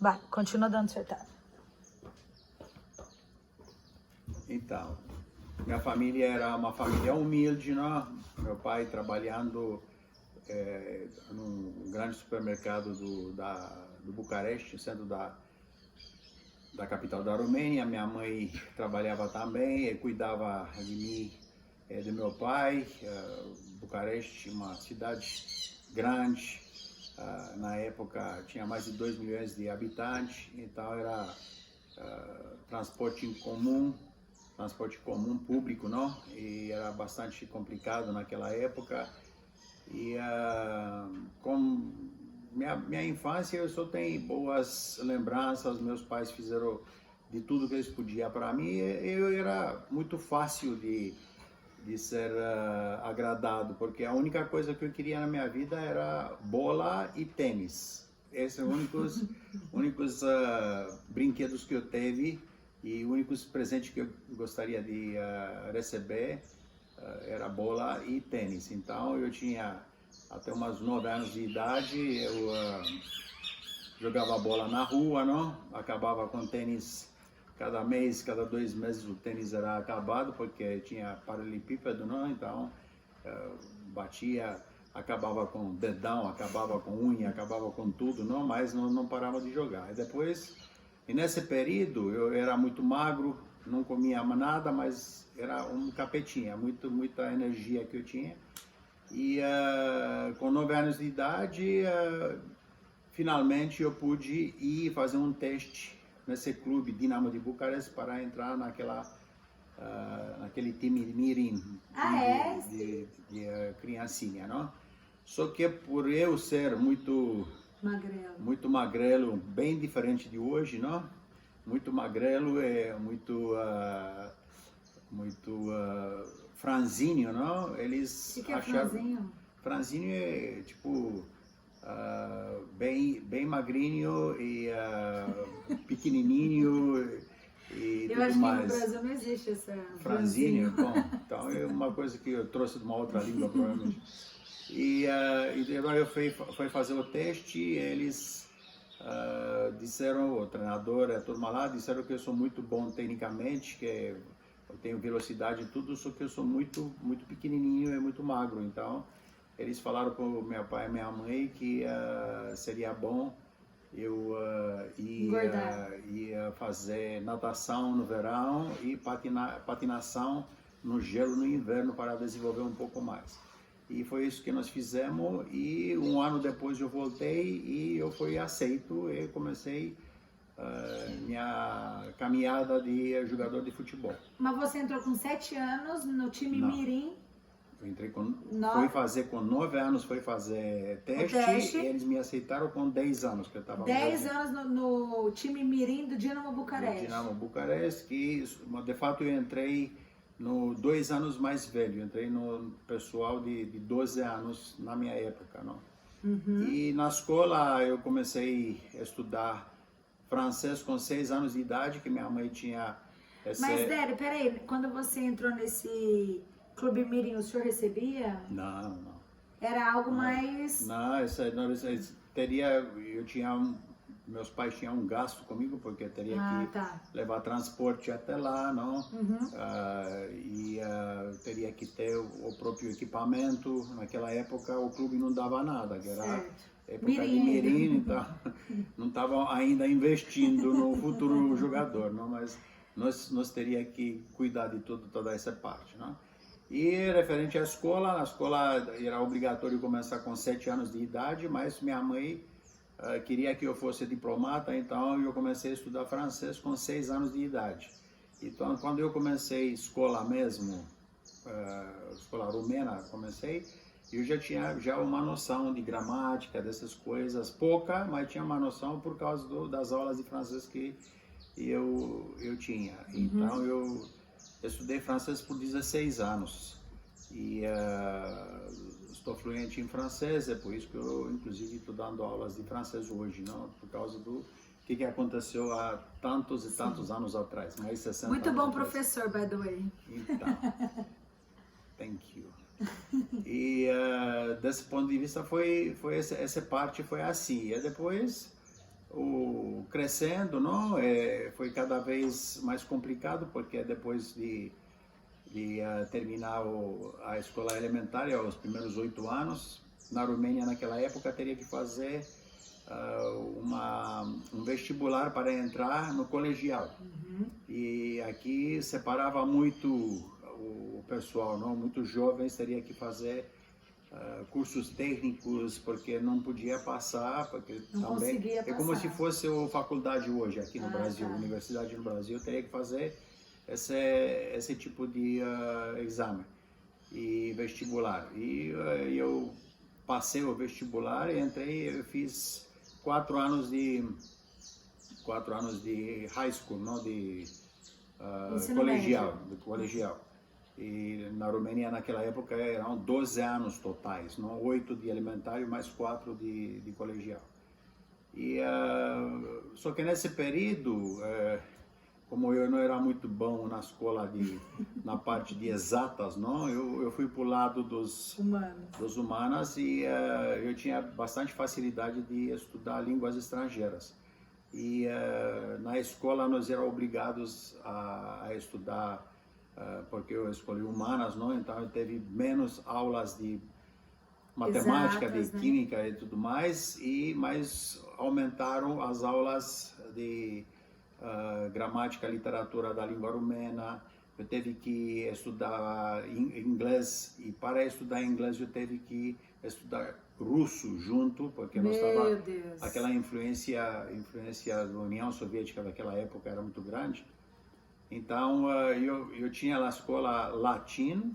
Vai, continua dando acertado. Então, minha família era uma família humilde, né? Meu pai trabalhando num grande supermercado do Bucareste, centro da capital da Romênia. Minha mãe trabalhava também e cuidava de mim, do meu pai. Bucareste, uma cidade grande, na época tinha mais de 2 milhões de habitantes, então era transporte comum público, não? E era bastante complicado naquela época. E com minha infância eu só tenho boas lembranças. Meus pais fizeram de tudo que eles podiam para mim. Eu era muito fácil de ser agradado, porque a única coisa que eu queria na minha vida era bola e tênis. Esses são os únicos brinquedos que eu teve. E os únicos presentes que eu gostaria de receber era bola e tênis. Então eu tinha até umas 9 anos de idade, eu jogava bola na rua, não? Acabava com tênis cada mês, cada 2 meses o tênis era acabado, porque tinha paralelepípedo, não? Então batia, acabava com dedão, acabava com unha, acabava com tudo, não? Mas não parava de jogar. E nesse período eu era muito magro, não comia nada, mas era um capetinha, muita energia que eu tinha. E com 9 anos de idade, finalmente eu pude ir fazer um teste nesse clube Dinamo de Bucareste para entrar naquele time Mirim, de criancinha, não? Só que por eu ser muito magrelo, bem diferente de hoje, não? Muito magrelo, muito franzino, não? Eles que acharam... franzinho? Franzino é tipo bem magrinho e pequenininho e Eu tudo acho mais. que no Brasil não existe essa Franzino, bom, então é uma coisa que eu trouxe de uma outra língua, provavelmente. E agora eu fui fazer o teste, eles disseram, o treinador, a turma lá, disseram que eu sou muito bom tecnicamente, que eu tenho velocidade e tudo, só que eu sou muito pequenininho e muito magro. Então, eles falaram para o meu pai e minha mãe que seria bom eu ia fazer natação no verão e patinação no gelo no inverno para desenvolver um pouco mais. E foi isso que nós fizemos, e um ano depois eu voltei e eu fui aceito e comecei minha caminhada de jogador de futebol. Mas você entrou com 7 anos no time Não. Mirim? Eu entrei com 9 anos, foi fazer teste, e eles me aceitaram com 10 anos que eu estava 10 anos no time Mirim do Dinamo Bucareste. Dinamo Bucareste, que de fato eu entrei no 2 anos mais velho, entrei no pessoal de 12 anos na minha época, não? Uhum. E na escola eu comecei a estudar francês com 6 anos de idade, que minha mãe tinha... Mas, Dério, peraí, quando você entrou nesse Clube Mirim, o senhor recebia? Não. Era algo mais... Não, meus pais tinham um gasto comigo, porque eu teria que levar transporte até lá, não? Uhum. Teria que ter o próprio equipamento. Naquela época o clube não dava nada, que era época de Mirim, então não estavam ainda investindo no futuro jogador, não? Mas nós teríamos que cuidar de toda essa parte, não? E referente à escola, na escola era obrigatório começar com 7 anos de idade, mas minha mãe queria que eu fosse diplomata, então eu comecei a estudar francês com 6 anos de idade. Então, quando eu comecei escola mesmo, escola romena, eu já tinha uma noção de gramática, dessas coisas, pouca, mas tinha uma noção por causa das aulas de francês que eu tinha. Então, eu estudei francês por 16 anos e estou fluente em francês, é por isso que eu, inclusive, estou dando aulas de francês hoje, não? Por causa do que aconteceu há tantos e tantos anos atrás, mais 60 Muito anos bom atrás. professor, by the way. Então, thank you. E desse ponto de vista essa parte foi assim. E depois o crescendo, não? Foi cada vez mais complicado, porque depois de terminar a escola elementar, aos primeiros 8 anos, na Romênia, naquela época, teria que fazer um vestibular para entrar no colegial. E aqui separava muito o pessoal, não? Muitos jovens teriam que fazer cursos técnicos, porque não podia passar, porque não também conseguia é como passar. se fosse a faculdade hoje aqui no Brasil, tá. universidade no Brasil, teria que fazer esse tipo de exame e vestibular. E eu passei o vestibular e entrei, eu fiz 4 anos de high school, não, de colegial. E na Romênia, naquela época, eram 12 anos totais, não? 8 de elementar e mais 4 de colegial. E, só que nesse período, como eu não era muito bom na escola, na parte de exatas, não? Eu fui para o lado dos humanas e eu tinha bastante facilidade de estudar línguas estrangeiras. E na escola nós éramos obrigados a estudar, porque eu escolhi humanas, não? Então eu teve menos aulas de matemática, Exatas, de química e tudo mais, mas aumentaram as aulas de gramática, literatura da língua romena. Eu teve que estudar inglês, e para estudar inglês eu teve que estudar russo junto, porque nós estava aquela influência da União Soviética daquela época era muito grande. Então eu tinha na escola latim,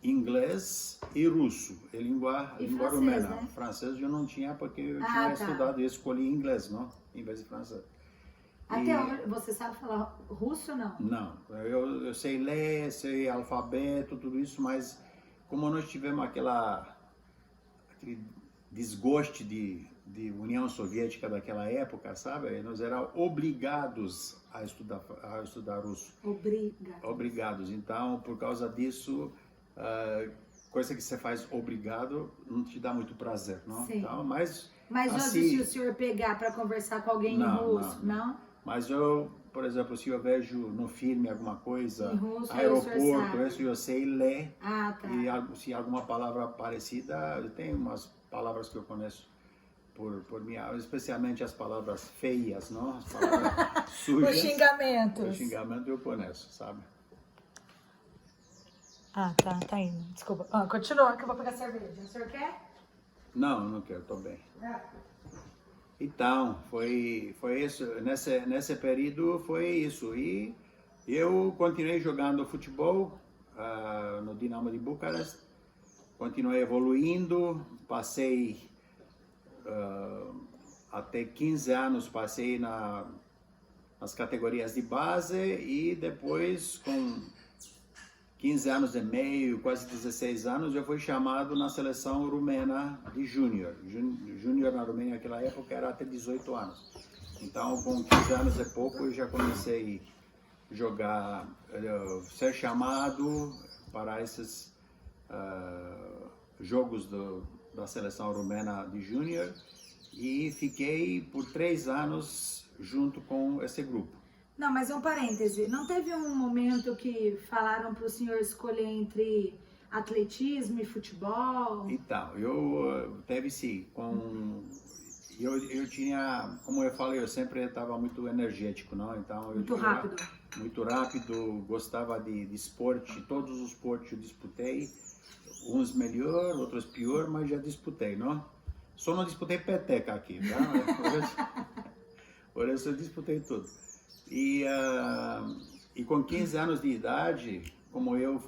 inglês e russo, língua francês, romena. Né? Francês eu não tinha, porque eu tinha estudado e escolhi inglês, não, em vez de francês. Até hoje, você sabe falar russo ou não? Não, eu sei ler, sei alfabeto, tudo isso, mas como nós tivemos aquele desgosto de União Soviética daquela época, sabe? Nós éramos obrigados a estudar russo. Obrigados. Então, por causa disso, coisa que você faz obrigado não te dá muito prazer, não? Sim. Então, mas assim, se o senhor pegar para conversar com alguém em russo, não? Mas eu, por exemplo, se eu vejo no filme alguma coisa, em russo, aeroporto, isso eu sei ler. Tá. E se alguma palavra parecida, tem umas palavras que eu conheço por minha, especialmente as palavras feias, não? As palavras sujas. Os xingamentos. O xingamento eu conheço, sabe? Tá indo. Desculpa. Continua que eu vou pegar cerveja. O senhor quer? Não quero, tô bem. Então, foi isso, nesse período foi isso, e eu continuei jogando futebol no Dinamo de Bucareste, continuei evoluindo, passei até 15 anos, passei nas categorias de base e depois com 15 anos e meio, quase 16 anos, eu fui chamado na seleção rumena de júnior. Júnior na Romênia naquela época era até 18 anos. Então, com 15 anos e pouco, eu já comecei a jogar, ser chamado para esses jogos da seleção rumena de júnior e fiquei por 3 anos junto com esse grupo. Não, mas um parêntese, não teve um momento que falaram para o senhor escolher entre atletismo e futebol? Então, eu teve sim, eu tinha, como eu falei, eu sempre estava muito energético, não? Então, muito rápido, gostava de esporte, todos os esportes eu disputei, uns melhor, outros pior, mas já disputei, não? Só não disputei peteca aqui, tá? Por isso eu disputei tudo. E com 15 anos de idade, como eu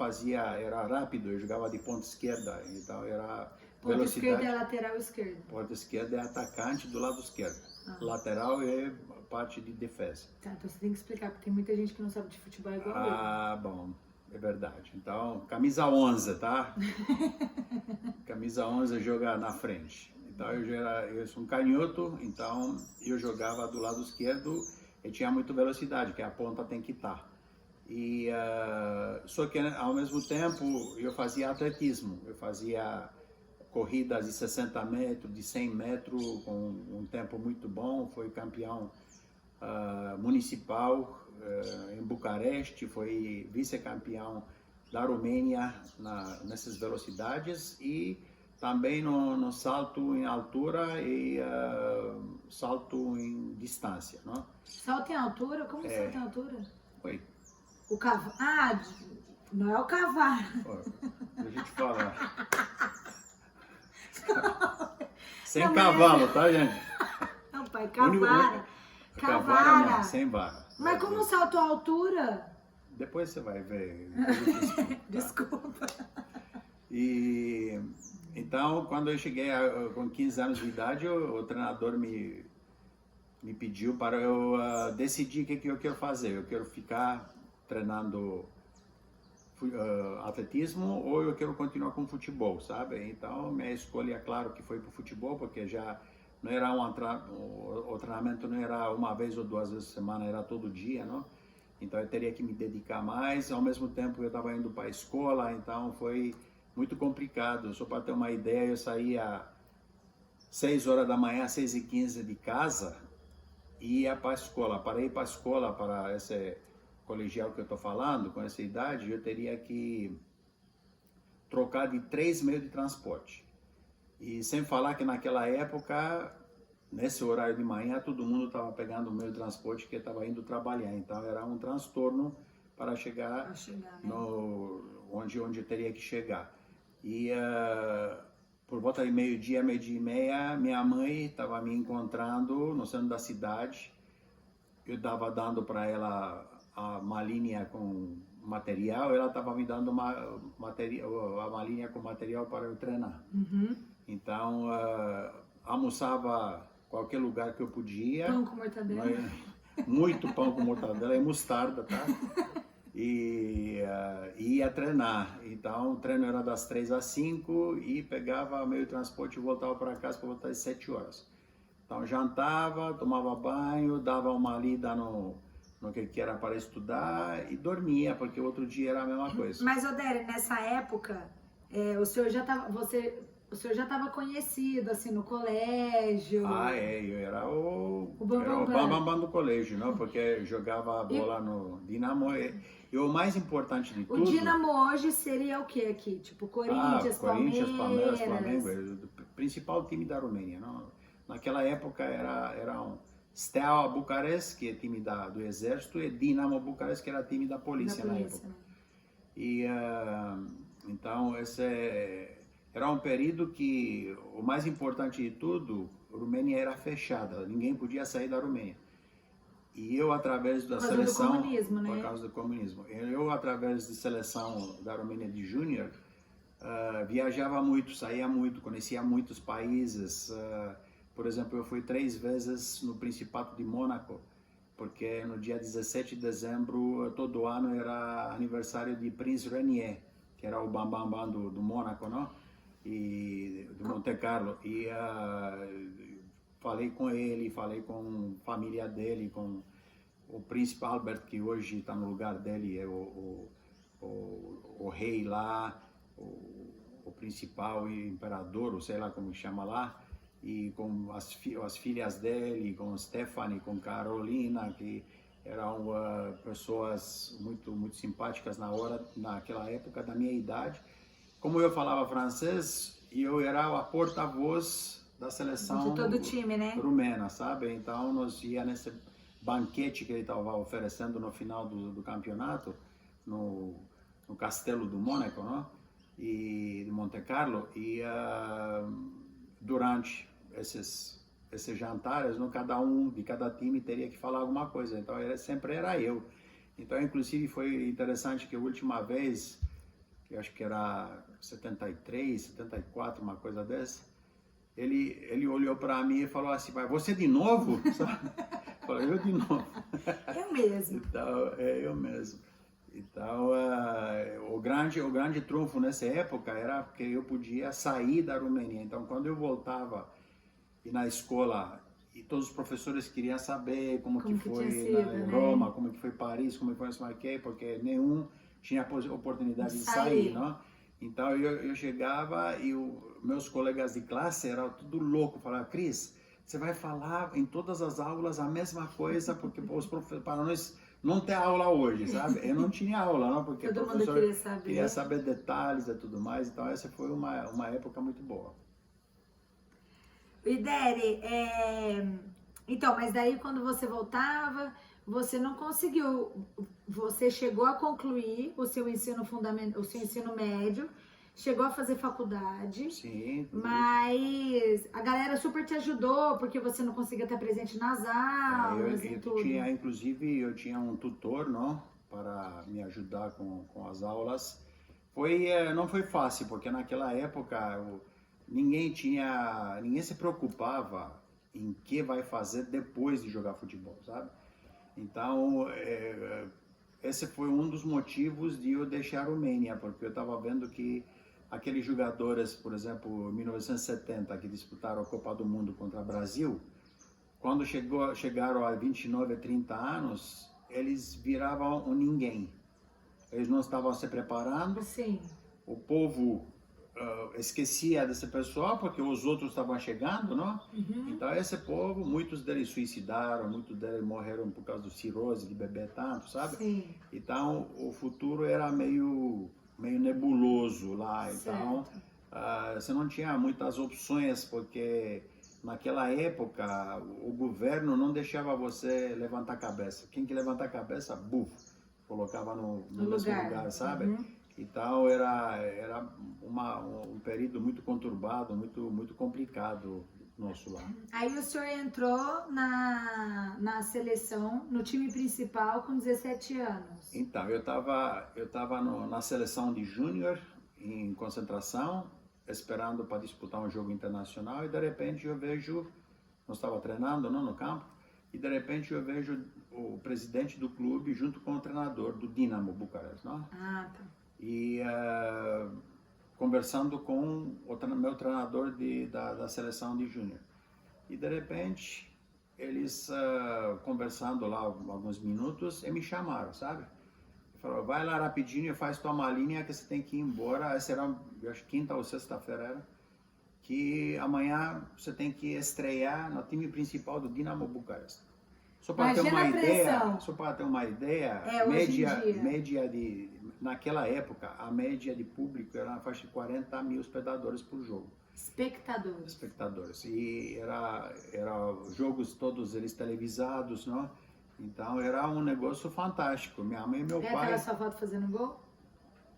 era rápido, eu jogava de ponta esquerda, então era velocidade. Ponta esquerda é lateral esquerdo. Ponta esquerda é atacante do lado esquerdo. Lateral é parte de defesa. Tá, então você tem que explicar, porque tem muita gente que não sabe de futebol igual eu. Bom, é verdade. Então, camisa 11, tá? Camisa 11 joga na frente. Então, eu sou um canhoto, então eu jogava do lado esquerdo. Eu tinha muita velocidade, que a ponta tem que estar. E só que ao mesmo tempo eu fazia atletismo, eu fazia corridas de 60 metros, de 100 metros, com um tempo muito bom. Foi campeão municipal em Bucareste, foi vice-campeão da Romênia nessas velocidades e também no salto em altura e salto em distância, não? Salto em altura? Como salto em altura? Oi. O cavalo. Ah, não é o cavalo. Deixa eu te falar. Sem Não, cavalo, tá, gente? Não, pai, cavara. Cavara não, sem vara. Mas como salto à altura? Depois você vai ver. Depois eu te explico, tá? Desculpa. E então, quando eu cheguei com 15 anos de idade, o treinador me pediu para eu decidir o que eu quero fazer. Eu quero ficar treinando atletismo ou eu quero continuar com futebol, sabe? Então, minha escolha, claro, que foi para o futebol, porque já não era o treinamento não era uma vez ou duas vezes por semana, era todo dia, não? Então, eu teria que me dedicar mais. Ao mesmo tempo, eu estava indo para a escola, então foi muito complicado. Só para ter uma ideia, eu saía 6 horas da manhã, 6h15 de casa e ia para a escola. Para ir para a escola, para esse colegial que eu estou falando, com essa idade, eu teria que trocar de 3 meios de transporte. E sem falar que naquela época, nesse horário de manhã, todo mundo estava pegando o meio de transporte que estava indo trabalhar. Então era um transtorno para chegar, né? onde eu teria que chegar. E por volta de meio-dia e meia, minha mãe estava me encontrando no centro da cidade. Eu estava dando para ela uma linha com material, ela estava me dando uma linha com material para eu treinar. Uhum. Então, almoçava qualquer lugar que eu podia. Pão com mortadela. Muito pão com mortadela e mostarda, tá? E ia treinar. Então, o treino era das 3 às 5 e pegava meio transporte e voltava para casa para voltar às 7 horas. Então, jantava, tomava banho, dava uma lida no que era para estudar e dormia, porque outro dia era a mesma coisa. Mas, Odério, nessa época, o senhor já estava conhecido, assim, no colégio. Eu era o Bambambam. Bambambam do colégio, não? Porque jogava a bola no Dinamo. E o mais importante de tudo... O Dinamo hoje seria o que aqui? Tipo, Corinthians, Palmeiras, Flamengo, o principal time da Romênia, não? Naquela época era um Steaua Bucarest, que é time do exército, e Dinamo Bucarest, que era time da polícia na época. E então esse era um período que o mais importante de tudo, a Romênia era fechada, ninguém podia sair da Romênia. E eu, através da seleção, por causa do comunismo, né? Por causa do comunismo, eu, através da seleção da Romênia de Júnior, viajava muito, saía muito, conhecia muitos países. Por exemplo, eu fui 3 vezes no Principado de Mônaco, porque no dia 17 de dezembro, todo ano, era aniversário de Prince Rainier, que era o Bambambam do Mônaco, não? E do Monte Carlo. E falei com ele, falei com a família dele, com o príncipe Albert, que hoje está no lugar dele, é o rei lá, o principal imperador, ou sei lá como chama lá, e com as filhas dele, com Stephanie, com Carolina, que eram pessoas muito simpáticas naquela época da minha idade. Como eu falava francês, eu era a porta-voz da seleção de todo o time, né? Rumena, sabe? Então nós ia nesse banquete que ele estava oferecendo no final do campeonato, no Castelo do Mônaco, não? E de Monte Carlo, e durante esses jantares, cada um de cada time teria que falar alguma coisa, então sempre era eu. Então, inclusive, foi interessante que a última vez, eu acho que era 73, 74, uma coisa dessa, ele olhou para mim e falou assim, mas você de novo? Falei, eu de novo. Eu mesmo. Então, eu mesmo. Então, o grande trunfo nessa época era que eu podia sair da Romênia. Então, quando eu voltava e na escola, e todos os professores queriam saber como que foi em Roma, como que foi Paris, como que foi Marquês, porque nenhum tinha a oportunidade de sair, não? Então eu chegava e meus colegas de classe eram tudo louco, falavam, Cris, você vai falar em todas as aulas a mesma coisa, porque os professores, para nós não ter aula hoje, sabe? Eu não tinha aula, não, porque Todo o mundo professor queria saber detalhes e tudo mais, então essa foi uma época muito boa. Idere, então, mas daí quando você voltava, você não conseguiu, você chegou a concluir o seu ensino fundamental, o seu ensino médio, chegou a fazer faculdade, Sim. mas a galera super te ajudou, porque você não conseguia estar presente nas aulas e tudo. Inclusive, eu tinha um tutor, não, para me ajudar com as aulas. Não foi fácil, porque naquela época ninguém se preocupava em que vai fazer depois de jogar futebol, sabe? Então, esse foi um dos motivos de eu deixar o Romênia, porque eu estava vendo que aqueles jogadores, por exemplo, em 1970, que disputaram a Copa do Mundo contra o Brasil, quando chegaram a 29, 30 anos, eles viravam um ninguém. Eles não estavam se preparando. Sim. O povo esquecia desse pessoal porque os outros estavam chegando, não? Uhum. Então esse povo, muitos deles suicidaram, muitos deles morreram por causa de cirrose, de beber tanto, sabe? Sim. Então o futuro era meio nebuloso lá. Então você não tinha muitas opções porque naquela época o governo não deixava você levantar a cabeça. Quem que levanta a cabeça, buf, colocava no mesmo lugar, sabe? Uhum. Então era um período muito conturbado, muito complicado nosso lá. Aí o senhor entrou na seleção, no time principal com 17 anos. Então, eu tava na seleção de júnior em concentração, esperando para disputar um jogo internacional, e de repente eu vejo, nós estava treinando no campo, e de repente eu vejo o presidente do clube junto com o treinador do Dinamo Bucareste, não? Ah, tá. E conversando com o meu treinador da seleção de júnior. E de repente, eles conversando lá alguns minutos, e me chamaram, sabe? Falaram, vai lá rapidinho, faz tua malinha que você tem que ir embora. Essa era, eu acho, quinta ou sexta-feira era, que amanhã você tem que estrear no time principal do Dinamo Bucareste. Só para ter uma ideia, média naquela época, a média de público era na faixa de 40 mil espectadores por jogo. Espectadores. E era jogos todos eles televisados, não? Então era um negócio fantástico. Minha mãe e meu pai... aquela sua foto fazendo gol?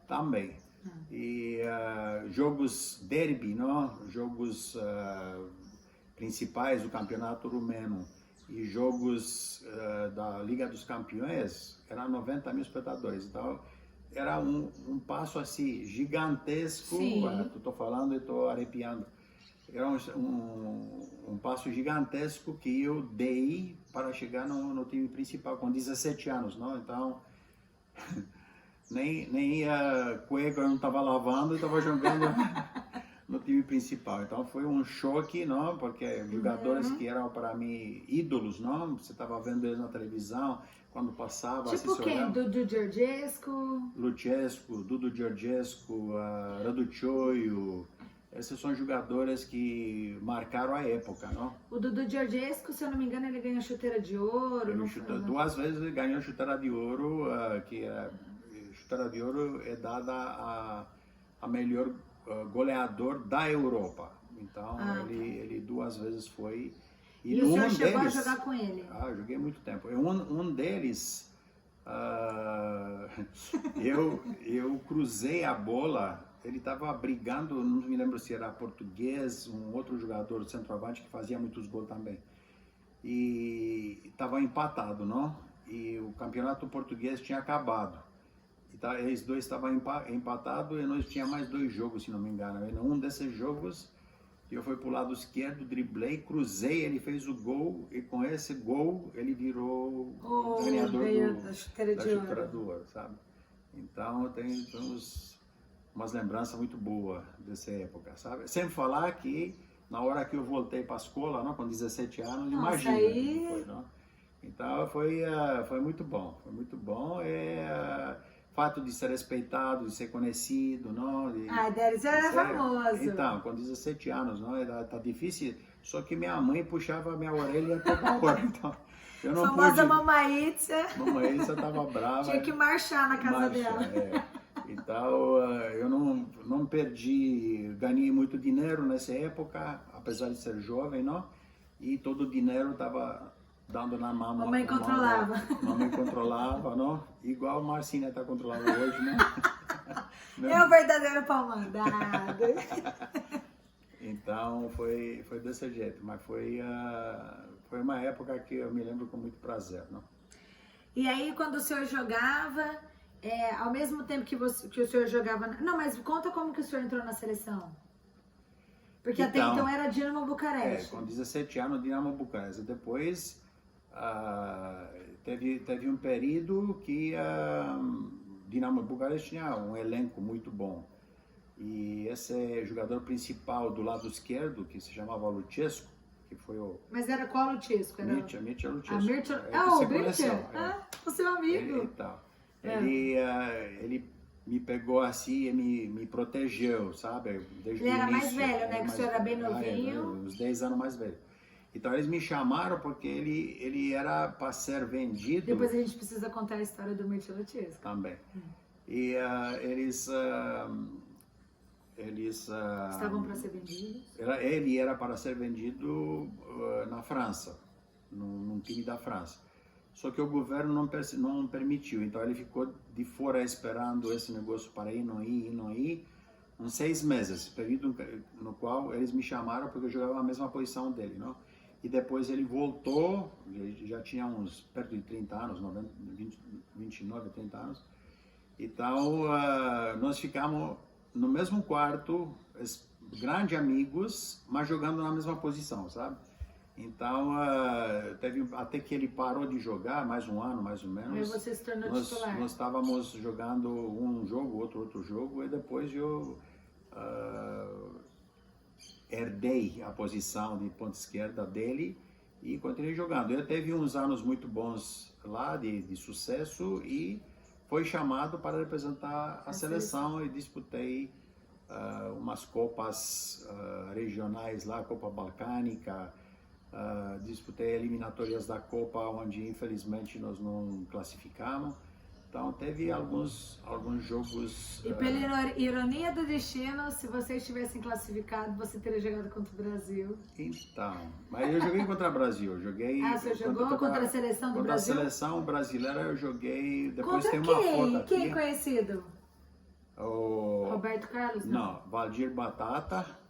Também. E jogos derby, não? Jogos principais do campeonato rumeno e jogos da Liga dos Campeões, eram 90 mil espectadores. Então era um passo assim gigantesco. Estou falando e estou arrepiando. Era um passo gigantesco que eu dei para chegar no time principal com 17 anos, não? Então nem a cueca eu não estava lavando e estava jogando no time principal. Então foi um choque, não? Porque jogadores que eram para mim ídolos, não? Você estava vendo eles na televisão quando passava. Tipo quem? Dudu Georgescu? Lucescu, Dudu Georgescu, Raducioio. Esses são jogadores que marcaram a época, não? O Dudu Georgescu, se eu não me engano, ele ganhou chuteira de ouro. Duas vezes ele ganhou chuteira de ouro, chuteira de ouro é dada a melhor goleador da Europa. Então ele duas vezes foi. E o senhor chegou a jogar com ele? Eu joguei muito tempo. Um deles, eu cruzei a bola. Ele estava brigando, não me lembro se era português, um outro jogador centroavante que fazia muitos gols também. E estava empatado, não? E o campeonato português tinha acabado. Então, eles dois estavam empatados e nós tínhamos mais 2 jogos, se não me engano. E num desses jogos, eu fui para o lado esquerdo, driblei, cruzei, ele fez o gol e com esse gol ele virou o ganhador da chuteira do ouro, sabe? Então, temos umas lembranças muito boas dessa época, sabe? Sem falar que na hora que eu voltei para a escola, não, com 17 anos, imagina. Foi, não? Então foi muito bom, foi muito bom. fato de ser respeitado, de ser conhecido, não? Ai, Délis era famoso. Então, com 17 anos, não? Tá difícil. Só que minha mãe puxava a minha orelha toda hora, então eu não Famosa pude. Mamaitza. Mamãe estava brava. Tinha que marchar na casa dela. Então, eu não perdi, ganhei muito dinheiro nessa época, apesar de ser jovem, não? E todo o dinheiro estava dando na mão. Mamãe controlava. Mamãe controlava, não? Igual a Marcinha está controlando hoje, né? É o verdadeiro pau mandado. Então, foi desse jeito, mas foi uma época que eu me lembro com muito prazer, não? E aí, quando o senhor jogava, ao mesmo tempo que o senhor jogava... Não, mas conta como que o senhor entrou na seleção. Porque até então era Dinamo Bucareste. Com 17 anos, Dinamo Bucareste. Depois, teve um período que Dinamo Bucareste tinha um elenco muito bom. E esse jogador principal do lado esquerdo, que se chamava Lucescu, que foi o... Mas era qual Lucescu? Era... Mircea Lucescu. O Mircea? O seu amigo. Ele me pegou assim e me protegeu, sabe? Desde ele era o início, mais velho, né? Que o senhor era bem novinho. Uns 10 anos mais velho. Então eles me chamaram porque ele era para ser vendido. Depois a gente precisa contar a história do Mircea Lucescu. Também. E eles estavam para ser vendidos? Ele era para ser vendido na França, num time da França. Só que o governo não permitiu, então ele ficou de fora esperando esse negócio para ir, não ir, uns 6 meses, período no qual eles me chamaram porque eu jogava na mesma posição dele, não? E depois ele voltou, ele já tinha uns perto de 30 anos, 29, 30 anos. Então nós ficamos no mesmo quarto, grandes amigos, mas jogando na mesma posição, sabe? Então, teve até que ele parou de jogar, mais um ano, mais ou menos. Aí você se tornou titular. Nós estávamos jogando um jogo, outro jogo, e depois eu herdei a posição de ponta esquerda dele e continuei jogando. Eu teve uns anos muito bons lá, de sucesso, e foi chamado para representar a seleção e disputei umas copas regionais lá, Copa Balcânica. Disputei eliminatórias da Copa, onde infelizmente nós não classificamos. Então teve alguns jogos. E pela ironia do destino, se vocês tivessem classificado, você teria jogado contra o Brasil. Então, mas eu joguei contra o Brasil. Você jogou contra a seleção do Brasil? Contra a seleção brasileira eu joguei. Depois contra tem uma foto aqui. Quem é conhecido? Roberto Carlos? Não, Valdir Batata.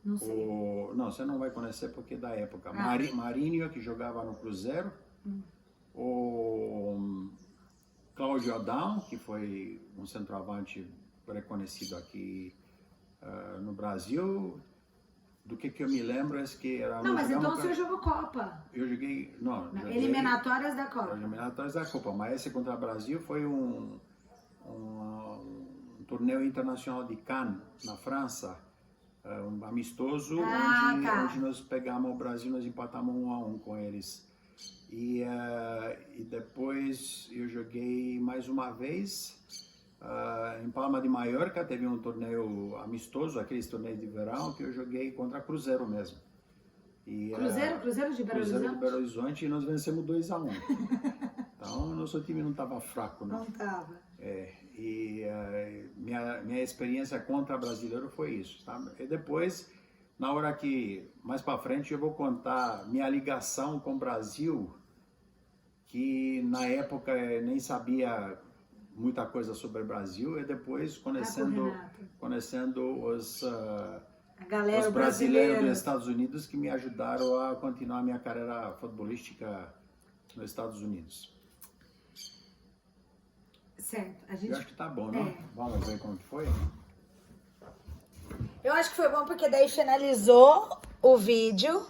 Não sei. Não, você não vai conhecer porque é da época. Marinho, que jogava no Cruzeiro. O Cláudio Adão, que foi um centroavante reconhecido aqui no Brasil. Do que eu me lembro é que era... Não, mas então o senhor jogou Copa. Eu joguei... Não, eliminatórias da Copa. Eliminatórias da Copa, mas esse contra o Brasil foi um torneio internacional de Cannes, na França. Um amistoso, onde nós pegamos o Brasil, nós empatamos 1-1 com eles. E depois eu joguei mais uma vez em Palma de Mallorca, teve um torneio amistoso, aqueles torneios de verão, que eu joguei contra Cruzeiro mesmo. E, Cruzeiro de Belo Horizonte? Cruzeiro de Belo Horizonte, e nós vencemos 2-1. Então, nosso time não estava fraco, né? Não estava. E minha experiência contra brasileiro foi isso, tá? E depois, na hora que, mais para frente, eu vou contar minha ligação com o Brasil, que na época eu nem sabia muita coisa sobre o Brasil, e depois conhecendo os brasileiros dos Estados Unidos, que me ajudaram a continuar minha carreira futebolística nos Estados Unidos. Certo. Eu acho que tá bom, não? Vamos ver como que foi? Eu acho que foi bom porque daí finalizou o vídeo.